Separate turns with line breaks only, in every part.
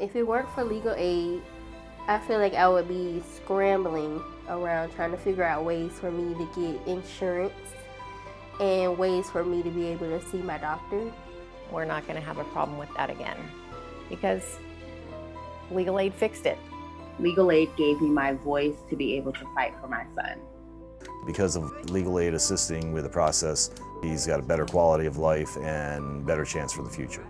If it weren't for legal aid, I feel like I would be scrambling around trying to figure out ways for me to get insurance and ways for me to be able to see my doctor.
We're not going to have a problem with that again because legal aid fixed it.
Legal aid gave me my voice to be able to fight for my son.
Because of legal aid assisting with the process, he's got a better quality of life and better chance for the future.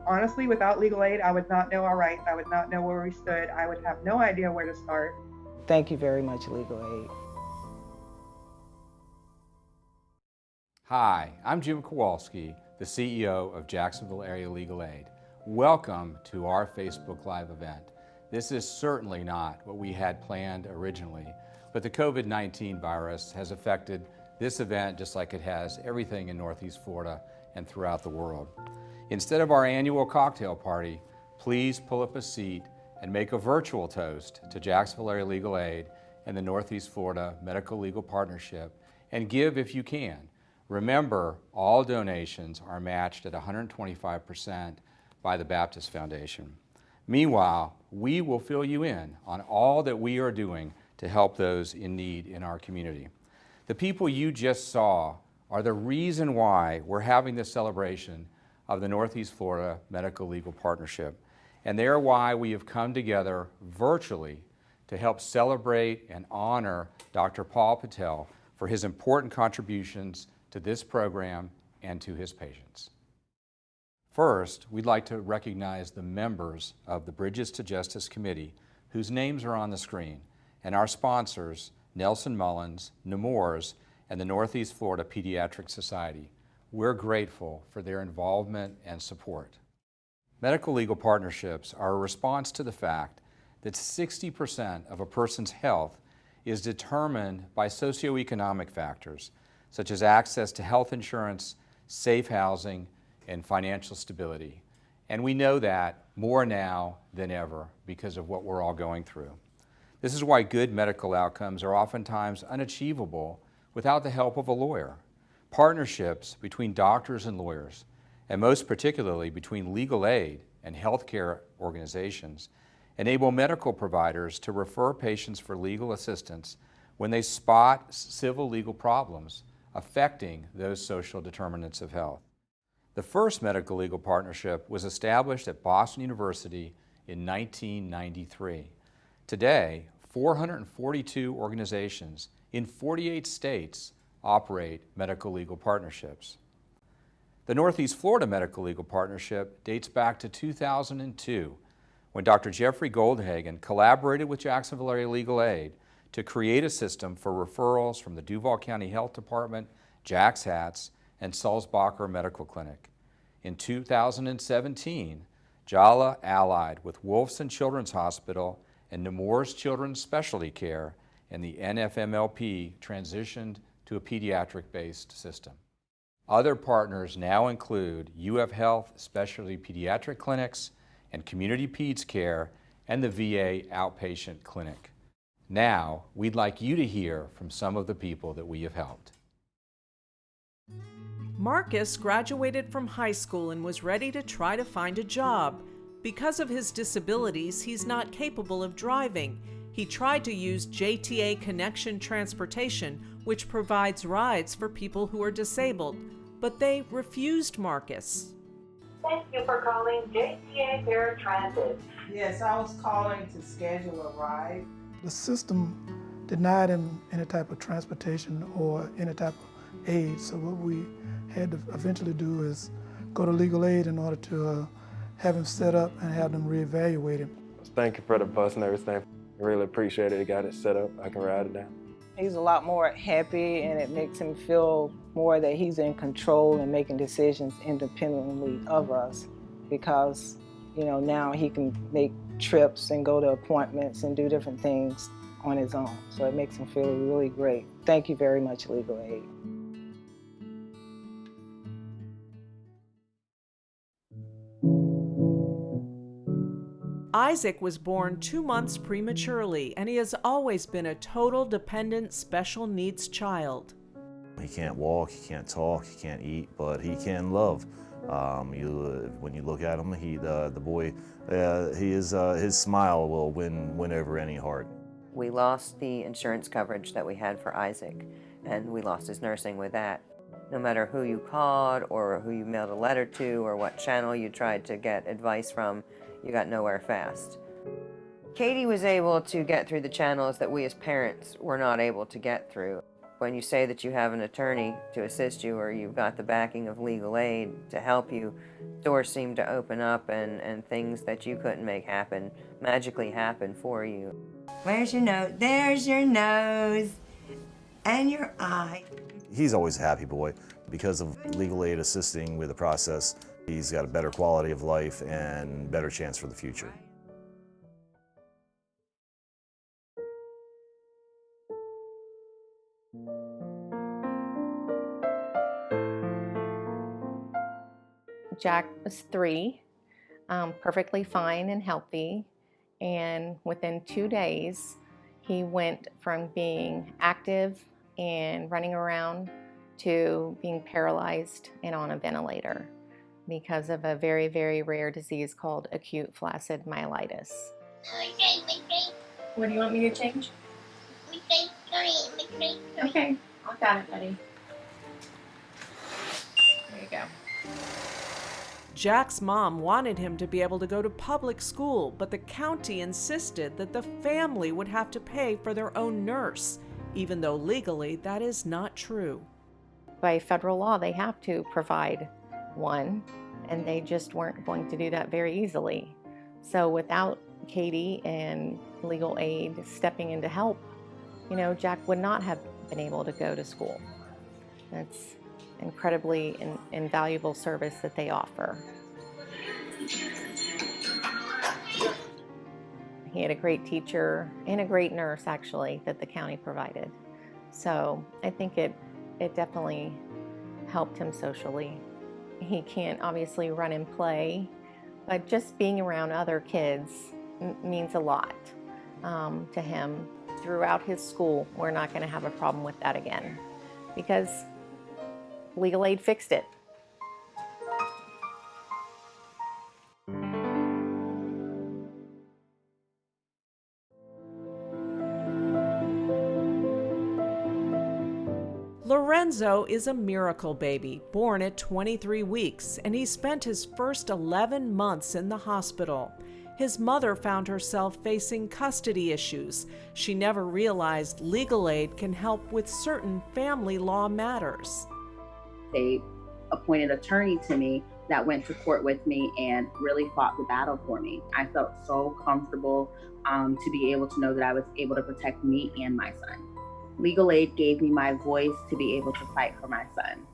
Honestly, without legal aid, I would not know our rights. I would not know where we stood. I would have no idea where to start.
Thank you very much, legal aid.
Hi, I'm Jim Kowalski, the CEO of Jacksonville Area Legal Aid. Welcome to our Facebook Live event. This is certainly not what we had planned originally, but the COVID-19 virus has affected this event just like it has everything in Northeast Florida and throughout the world. Instead of our annual cocktail party, please pull up a seat and make a virtual toast to Jacksonville Area Legal Aid and the Northeast Florida Medical Legal Partnership, and give if you can. Remember, all donations are matched at 125% by the Baptist Foundation. Meanwhile, we will fill you in on all that we are doing to help those in need in our community. The people you just saw are the reason why we're having this celebration of the Northeast Florida Medical Legal Partnership, and they're why we have come together virtually to help celebrate and honor Dr. Paul Pitel for his important contributions to this program and to his patients. First, we'd like to recognize the members of the Bridges to Justice Committee, whose names are on the screen, and our sponsors, Nelson Mullins, Nemours, and the Northeast Florida Pediatric Society. We're grateful for their involvement and support. Medical legal partnerships are a response to the fact that 60% of a person's health is determined by socioeconomic factors, such as access to health insurance, safe housing, and financial stability. And we know that more now than ever because of what we're all going through. This is why good medical outcomes are oftentimes unachievable without the help of a lawyer. Partnerships between doctors and lawyers, and most particularly between legal aid and healthcare organizations, enable medical providers to refer patients for legal assistance when they spot civil legal problems affecting those social determinants of health. The first medical legal partnership was established at Boston University in 1993. Today, 442 organizations in 48 states operate medical legal partnerships. The Northeast Florida Medical Legal Partnership dates back to 2002, when Dr. Jeffrey Goldhagen collaborated with Jacksonville Area Legal Aid to create a system for referrals from the Duval County Health Department, Jack's Hats, and Sulzbacher Medical Clinic. In 2017, JALA allied with Wolfson Children's Hospital and Nemours Children's Specialty Care, and the NFMLP transitioned to a pediatric-based system. Other partners now include UF Health Specialty Pediatric Clinics and Community Peds Care and the VA Outpatient Clinic. Now, we'd like you to hear from some of the people that we have helped.
Marcus graduated from high school and was ready to try to find a job. Because of his disabilities, he's not capable of driving. He tried to use JTA Connection Transportation, which provides rides for people who are disabled, but they refused Marcus.
Thank you for calling JTA Paratransit.
Yes, I was calling to schedule a ride.
The system denied him any type of transportation or any type of aid, so what we had to eventually do is go to legal aid in order to have him set up and have them reevaluate him.
Thank you for the bus and everything. I really appreciate it. It got it set up. I can ride it now.
He's a lot more happy, and it makes him feel more that he's in control and making decisions independently of us, because now he can make trips and go to appointments and do different things on his own. So it makes him feel really great. Thank you very much, Legal Aid.
Isaac was born 2 months prematurely, and he has always been a total dependent special needs child.
He can't walk, he can't talk, he can't eat, but he can love When you look at him, the boy, his smile will win over any heart.
We lost the insurance coverage that we had for Isaac, and we lost his nursing with that. No matter who you called or who you mailed a letter to or what channel you tried to get advice from, you got nowhere fast. Katie was able to get through the channels that we as parents were not able to get through. When you say that you have an attorney to assist you or you've got the backing of legal aid to help you, doors seem to open up and things that you couldn't make happen magically happen for you.
Where's your nose? There's your nose and your eye.
He's always a happy boy. Because of legal aid assisting with the process, he's got a better quality of life and better chance for the future.
Jack was 3, perfectly fine and healthy, and within 2 days he went from being active and running around to being paralyzed and on a ventilator because of a very, very rare disease called acute flaccid myelitis.
What do you want me to change? Okay, I got it, buddy. There you go.
Jack's mom wanted him to be able to go to public school, but the county insisted that the family would have to pay for their own nurse, even though legally that is not true.
By federal law, they have to provide one, and they just weren't going to do that very easily. So without Katie and legal aid stepping in to help, Jack would not have been able to go to school. That's incredibly invaluable service that they offer. He had a great teacher and a great nurse, actually, that the county provided. So I think it definitely helped him socially. He can't obviously run and play, but just being around other kids means a lot to him. Throughout his school, we're not going to have a problem with that again because legal aid fixed it.
Lorenzo is a miracle baby, born at 23 weeks, and he spent his first 11 months in the hospital. His mother found herself facing custody issues. She never realized legal aid can help with certain family law matters.
They appointed an attorney to me that went to court with me and really fought the battle for me. I felt so comfortable to be able to know that I was able to protect me and my son. Legal aid gave me my voice to be able to fight for my son.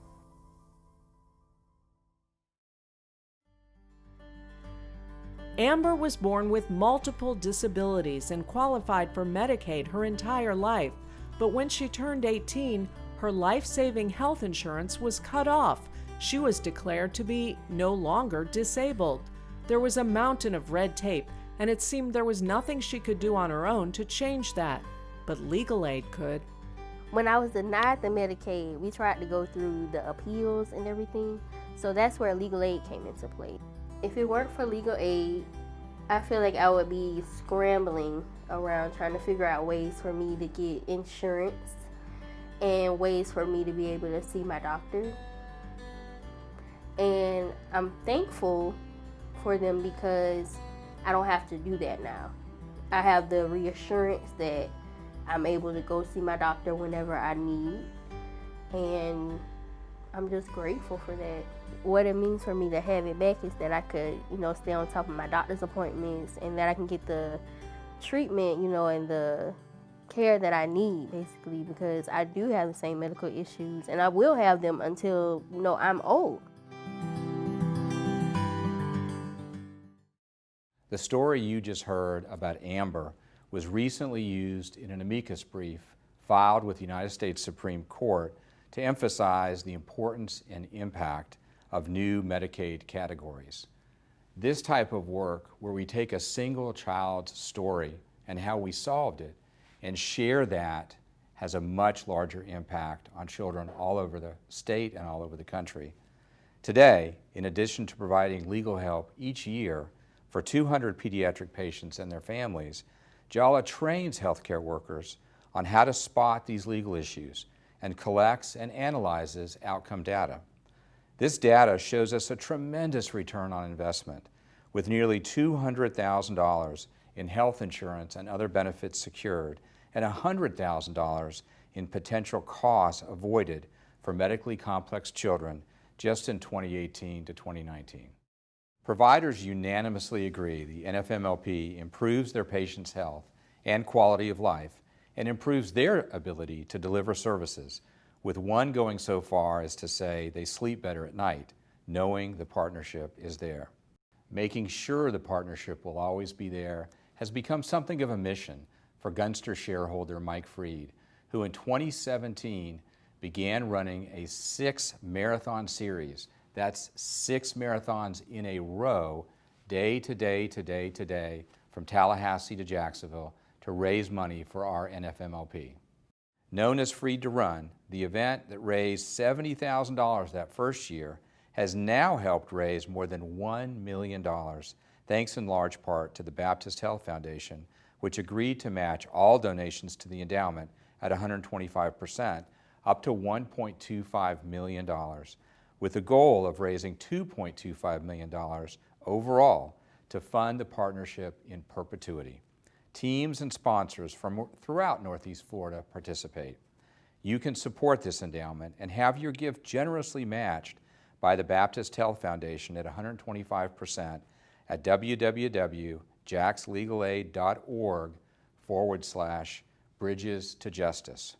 Amber was born with multiple disabilities and qualified for Medicaid her entire life, but when she turned 18, her life-saving health insurance was cut off. She was declared to be no longer disabled. There was a mountain of red tape, and it seemed there was nothing she could do on her own to change that, but legal aid could.
When I was denied the Medicaid, we tried to go through the appeals and everything, so that's where legal aid came into play. If it weren't for legal aid, I feel like I would be scrambling around trying to figure out ways for me to get insurance and ways for me to be able to see my doctor. And I'm thankful for them because I don't have to do that now. I have the reassurance that I'm able to go see my doctor whenever I need, and I'm just grateful for that. What it means for me to have it back is that I could, stay on top of my doctor's appointments and that I can get the treatment, and the care that I need, basically, because I do have the same medical issues and I will have them until, I'm old.
The story you just heard about Amber was recently used in an amicus brief filed with the United States Supreme Court to emphasize the importance and impact of new Medicaid categories. This type of work, where we take a single child's story and how we solved it and share that, has a much larger impact on children all over the state and all over the country. Today, in addition to providing legal help each year for 200 pediatric patients and their families, JALA trains healthcare workers on how to spot these legal issues and collects and analyzes outcome data. This data shows us a tremendous return on investment, with nearly $200,000 in health insurance and other benefits secured and $100,000 in potential costs avoided for medically complex children just in 2018 to 2019. Providers unanimously agree the NFMLP improves their patients' health and quality of life and improves their ability to deliver services, with one going so far as to say they sleep better at night, knowing the partnership is there. Making sure the partnership will always be there has become something of a mission for Gunster shareholder Mike Freed, who in 2017 began running a 6-marathon series. That's 6 marathons in a row, day to day to day to day, from Tallahassee to Jacksonville, to raise money for our NFMLP. Known as Freed to Run, the event that raised $70,000 that first year has now helped raise more than $1 million, thanks in large part to the Baptist Health Foundation, which agreed to match all donations to the endowment at 125%, up to $1.25 million, with the goal of raising $2.25 million overall to fund the partnership in perpetuity. Teams and sponsors from throughout Northeast Florida participate. You can support this endowment and have your gift generously matched by the Baptist Health Foundation at 125% at www.jaxlegalaid.org/Bridges to Justice.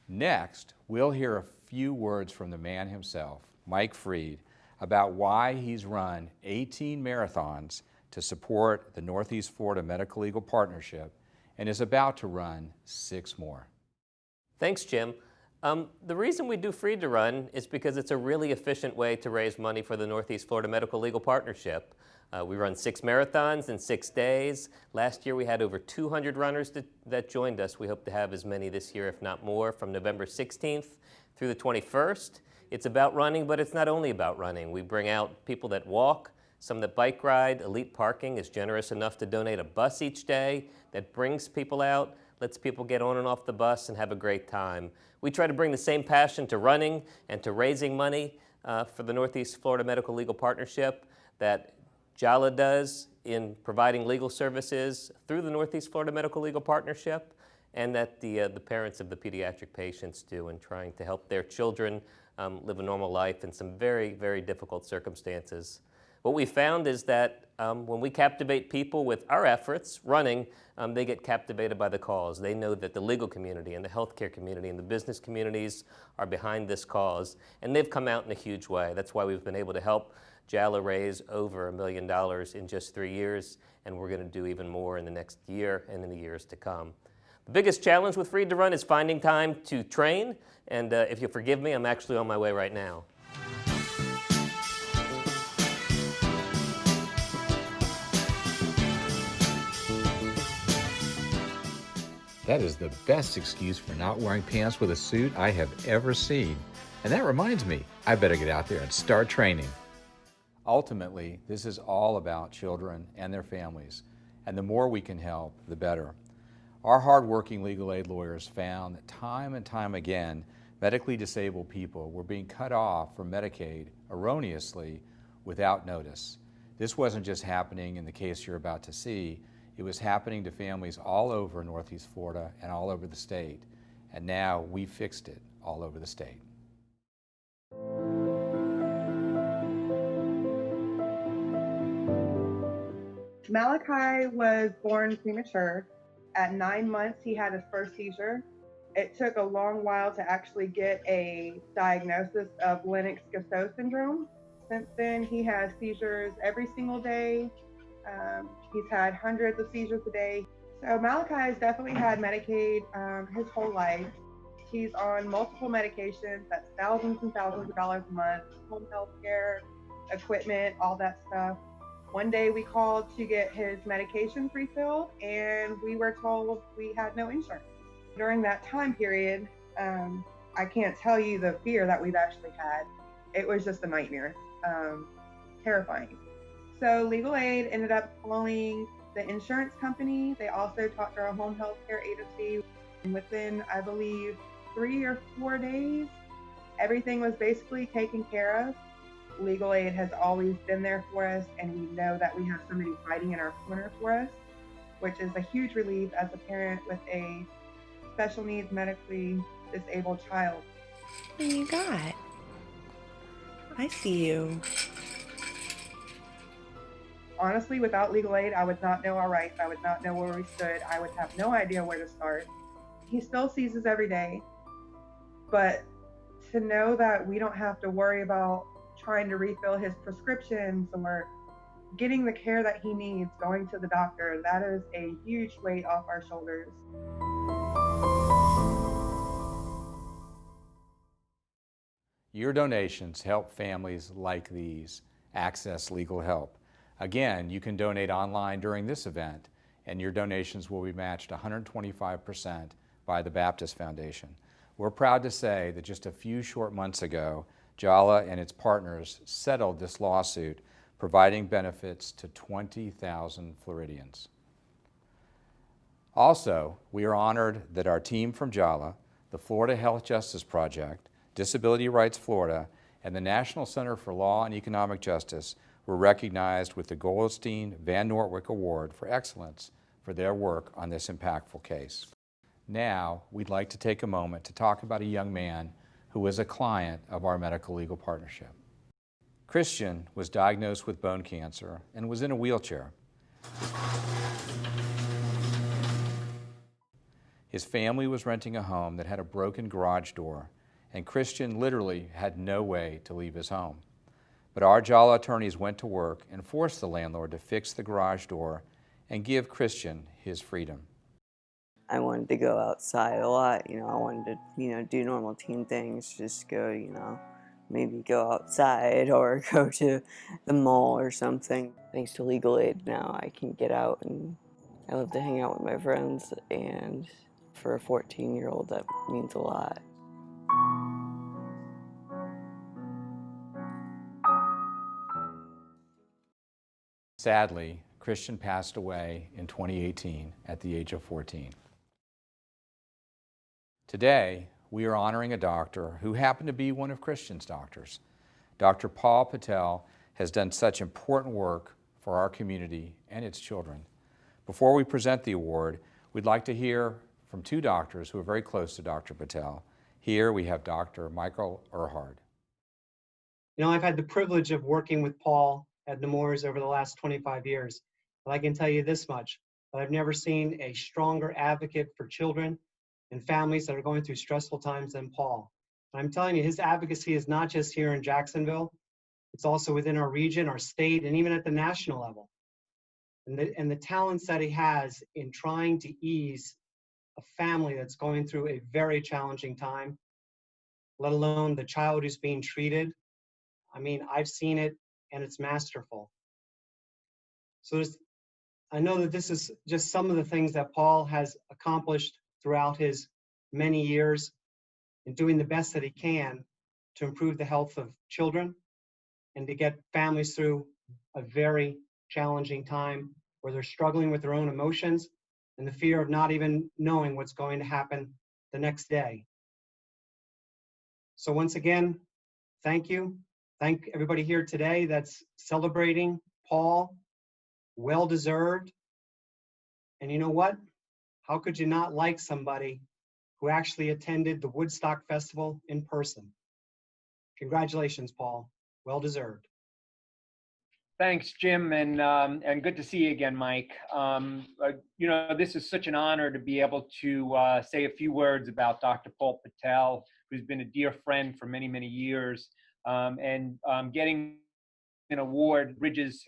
Next, we'll hear a few words from the man himself, Mike Freed, about why he's run 18 marathons to support the Northeast Florida Medical Legal Partnership and is about to run 6 more.
Thanks, Jim. The reason we do Freed to Run is because it's a really efficient way to raise money for the Northeast Florida Medical Legal Partnership. We run 6 marathons in 6 days. Last year we had over 200 runners that joined us. We hope to have as many this year, if not more, from November 16th through the 21st. It's about running, but it's not only about running. We bring out people that walk, some that bike ride. Elite Parking is generous enough to donate a bus each day that brings people out, lets people get on and off the bus and have a great time. We try to bring the same passion to running and to raising money for the Northeast Florida Medical Legal Partnership that JALA does in providing legal services through the Northeast Florida Medical Legal Partnership, and that the parents of the pediatric patients do in trying to help their children live a normal life in some very, very difficult circumstances. What we found is that when we captivate people with our efforts running, they get captivated by the cause. They know that the legal community and the healthcare community and the business communities are behind this cause, and they've come out in a huge way. That's why we've been able to help JALA raise over $1 million in just 3 years, and we're going to do even more in the next year and in the years to come. The biggest challenge with Freed to Run is finding time to train, and if you'll forgive me, I'm actually on my way right now.
That is the best excuse for not wearing pants with a suit I have ever seen. And that reminds me, I better get out there and start training. Ultimately, this is all about children and their families, and the more we can help, the better. Our hardworking legal aid lawyers found that time and time again, medically disabled people were being cut off from Medicaid erroneously without notice. This wasn't just happening in the case you're about to see. It was happening to families all over Northeast Florida and all over the state. And now we fixed it all over the state.
Malachi was born premature. At 9 months, he had his first seizure. It took a long while to actually get a diagnosis of Lennox-Gastaut syndrome. Since then, he has seizures every single day. He's had hundreds of seizures a day. So Malachi has definitely had Medicaid his whole life. He's on multiple medications. That's thousands and thousands of dollars a month, home health care, equipment, all that stuff. One day we called to get his medications refilled, and we were told we had no insurance. During that time period, I can't tell you the fear that we've actually had. It was just a nightmare. terrifying. So legal aid ended up calling the insurance company. They also talked to our home health care agency. And within, I believe, 3 or 4 days, everything was basically taken care of. Legal aid has always been there for us, and we know that we have somebody fighting in our corner for us, which is a huge relief as a parent with a special needs medically disabled child.
What do you got? I see you.
Honestly, without legal aid, I would not know our rights. I would not know where we stood. I would have no idea where to start. He still sees us every day, but to know that we don't have to worry about trying to refill his prescriptions or getting the care that he needs, going to the doctor, that is a huge weight off our shoulders.
Your donations help families like these access legal help. Again, you can donate online during this event, and your donations will be matched 125% by the Baptist Foundation. We're proud to say that just a few short months ago, JALA and its partners settled this lawsuit, providing benefits to 20,000 Floridians. Also, we are honored that our team from JALA, the Florida Health Justice Project, Disability Rights Florida, and the National Center for Law and Economic Justice were recognized with the Goldstein Van Nortwick Award for Excellence for their work on this impactful case. Now, we'd like to take a moment to talk about a young man who is a client of our medical legal partnership. Christian was diagnosed with bone cancer and was in a wheelchair. His family was renting a home that had a broken garage door, and Christian literally had no way to leave his home. But our JALA attorneys went to work and forced the landlord to fix the garage door and give Christian his freedom.
I wanted to go outside a lot, I wanted to, do normal teen things, just go, maybe go outside or go to the mall or something. Thanks to legal aid now I can get out, and I love to hang out with my friends, and for a 14-year-old that means a lot.
Sadly, Christian passed away in 2018 at the age of 14. Today, we are honoring a doctor who happened to be one of Christian's doctors. Dr. Paul Pitel has done such important work for our community and its children. Before we present the award, we'd like to hear from two doctors who are very close to Dr. Pitel. Here we have Dr. Michael Erhard.
I've had the privilege of working with Paul at Nemours over the last 25 years. But I can tell you this much, that I've never seen a stronger advocate for children and families that are going through stressful times than Paul. And I'm telling you, his advocacy is not just here in Jacksonville, it's also within our region, our state, and even at the national level. And the talents that he has in trying to ease a family that's going through a very challenging time, let alone the child who's being treated. I mean, I've seen it, and it's masterful. So I know that this is just some of the things that Paul has accomplished throughout his many years in doing the best that he can to improve the health of children and to get families through a very challenging time where they're struggling with their own emotions and the fear of not even knowing what's going to happen the next day. So once again, thank you. Thank everybody here today that's celebrating Paul. Well deserved. And you know what? How could you not like somebody who actually attended the Woodstock Festival in person? Congratulations, Paul. Well deserved.
Thanks, Jim, and good to see you again, Mike. This is such an honor to be able to say a few words about Dr. Paul Pitel, who's been a dear friend for many, many years, and getting an award, Bridges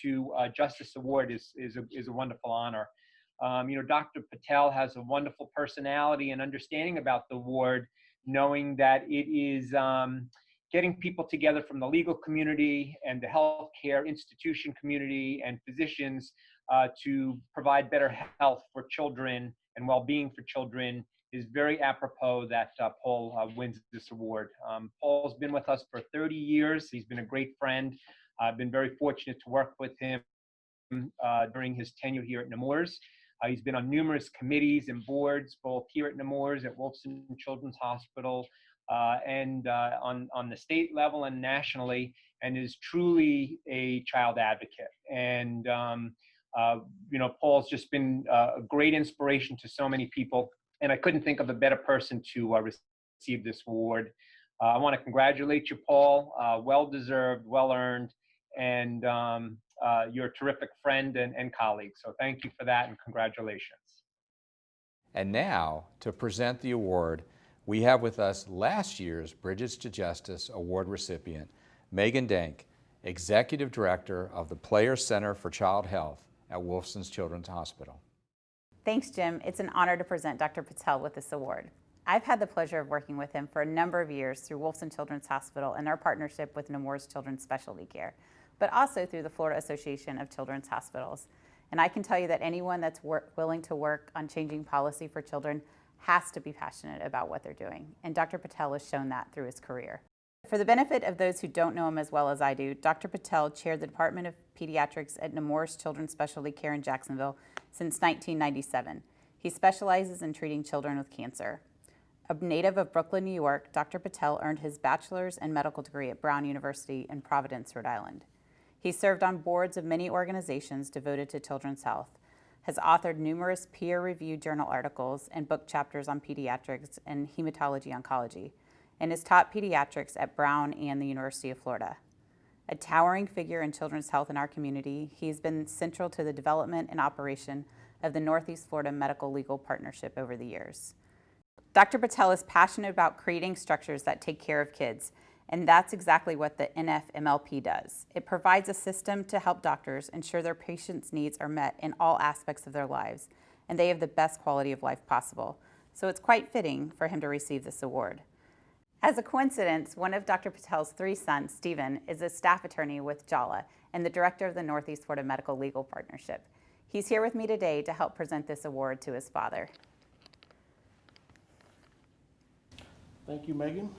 to Justice Award, is a wonderful honor. Dr. Pitel has a wonderful personality and understanding about the award, knowing that it is getting people together from the legal community and the healthcare institution community and physicians to provide better health for children and well-being for children is very apropos that Paul wins this award. Paul's been with us for 30 years. He's been a great friend. I've been very fortunate to work with him during his tenure here at Nemours. He's been on numerous committees and boards, both here at Nemours, at Wolfson Children's Hospital, and on the state level and nationally, and is truly a child advocate. And Paul's just been a great inspiration to so many people, and I couldn't think of a better person to receive this award. I want to congratulate you, Paul. Well-deserved, well-earned, and you're a terrific friend and colleague. So thank you for that, and congratulations.
And now, to present the award, we have with us last year's Bridges to Justice Award recipient, Megan Dank, Executive Director of the Players Center for Child Health at Wolfson's Children's Hospital.
Thanks, Jim. It's an honor to present Dr. Pitel with this award. I've had the pleasure of working with him for a number of years through Wolfson Children's Hospital and our partnership with Nemours Children's Specialty Care, but also through the Florida Association of Children's Hospitals. And I can tell you that anyone that's willing to work on changing policy for children has to be passionate about what they're doing. And Dr. Pitel has shown that through his career. For the benefit of those who don't know him as well as I do, Dr. Pitel chaired the Department of Pediatrics at Nemours Children's Specialty Care in Jacksonville since 1997. He specializes in treating children with cancer. A native of Brooklyn, New York, Dr. Pitel earned his bachelor's and medical degree at Brown University in Providence, Rhode Island. He served on boards of many organizations devoted to children's health, has authored numerous peer-reviewed journal articles and book chapters on pediatrics and hematology oncology, and has taught pediatrics at Brown and the University of Florida. A towering figure in children's health in our community, he's been central to the development and operation of the Northeast Florida Medical Legal Partnership over the years. Dr. Pitel is passionate about creating structures that take care of kids, and that's exactly what the NFMLP does. It provides a system to help doctors ensure their patients' needs are met in all aspects of their lives, and they have the best quality of life possible. So it's quite fitting for him to receive this award. As a coincidence, one of Dr. Pitel's 3 sons, Stephen, is a staff attorney with JALA and the director of the Northeast Florida Medical Legal Partnership. He's here with me today to help present this award to his father.
Thank you, Megan.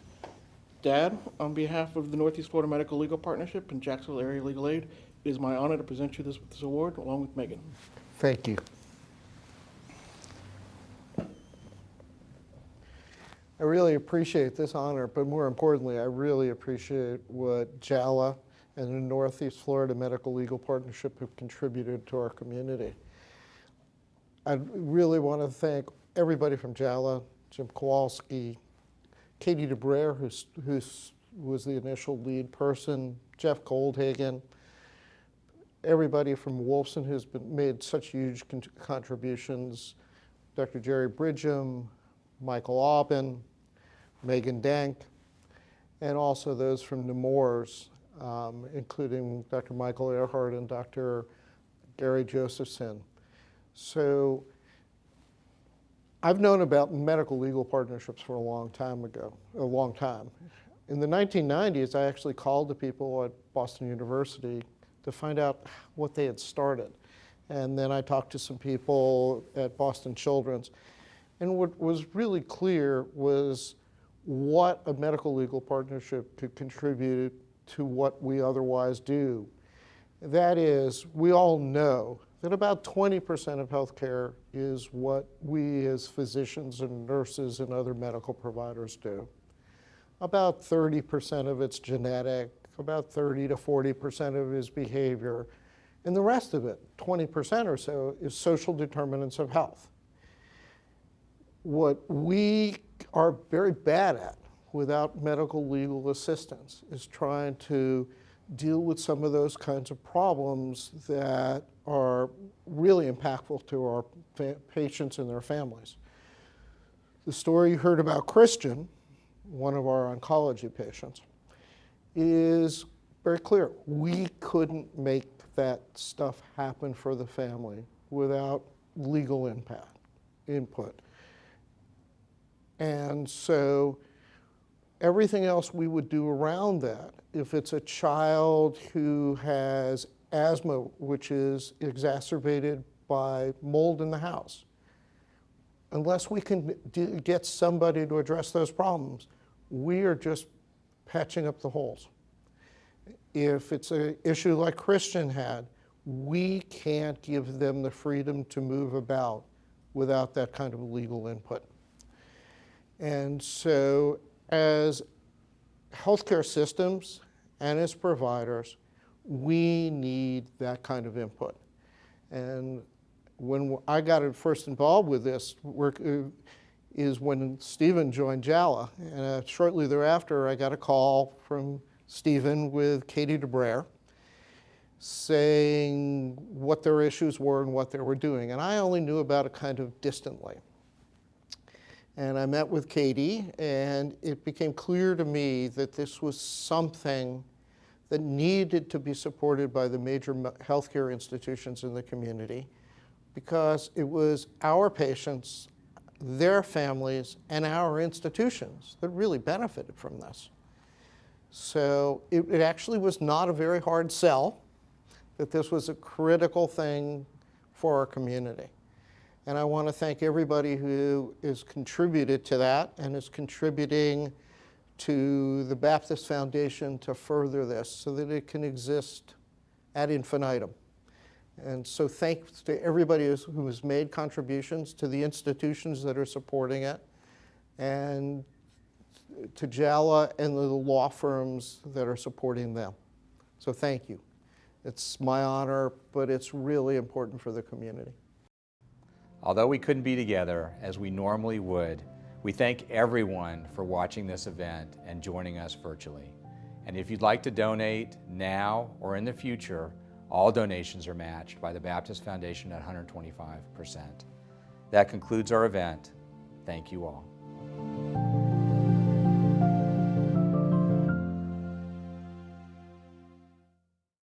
Dad, on behalf of the Northeast Florida Medical Legal Partnership and Jacksonville Area Legal Aid, it is my honor to present you this award along with Megan.
Thank you. I really appreciate this honor, but more importantly, I really appreciate what JALA and the Northeast Florida Medical Legal Partnership have contributed to our community. I really want to thank everybody from JALA, Jim Kowalski, Katie DeBrere, who was the initial lead person, Jeff Goldhagen, everybody from Wolfson who's made such huge contributions, Dr. Jerry Bridgham, Michael Aubin, Megan Dank, and also those from Nemours, including Dr. Michael Earhart and Dr. Gary Josephson. So I've known about medical legal partnerships for a long time. In the 1990s, I actually called the people at Boston University to find out what they had started. And then I talked to some people at Boston Children's. And what was really clear was what a medical legal partnership could contribute to what we otherwise do. That is, we all know that about 20% of healthcare is what we as physicians and nurses and other medical providers do. About 30% of it's genetic, about 30 to 40% of it is behavior, and the rest of it, 20% or so, is social determinants of health. What we are very bad at without medical legal assistance is trying to deal with some of those kinds of problems that are really impactful to our patients and their families. The story you heard about Christian, one of our oncology patients, is very clear. We couldn't make that stuff happen for the family without legal input. And so everything else we would do around that, if it's a child who has asthma, which is exacerbated by mold in the house, unless we can get somebody to address those problems, we are just patching up the holes. If it's an issue like Christian had, we can't give them the freedom to move about without that kind of legal input. And so as healthcare systems and as providers, we need that kind of input. And when I got first involved with this work is when Stephen joined JALA. And shortly thereafter, I got a call from Stephen with Katie DeBrere saying what their issues were and what they were doing. And I only knew about it kind of distantly. And I met with Katie, and it became clear to me that this was something that needed to be supported by the major healthcare institutions in the community, because it was our patients, their families, and our institutions that really benefited from this. So it actually was not a very hard sell that this was a critical thing for our community. And I want to thank everybody who has contributed to that and is contributing to the Baptist Foundation to further this so that it can exist ad infinitum. And so thanks to everybody who has made contributions, to the institutions that are supporting it, and to JALA and the law firms that are supporting them. So thank you. It's my honor, but it's really important for the community.
Although we couldn't be together as we normally would, we thank everyone for watching this event and joining us virtually. And if you'd like to donate now or in the future, all donations are matched by the Baptist Foundation at 125%. That concludes our event. Thank you all.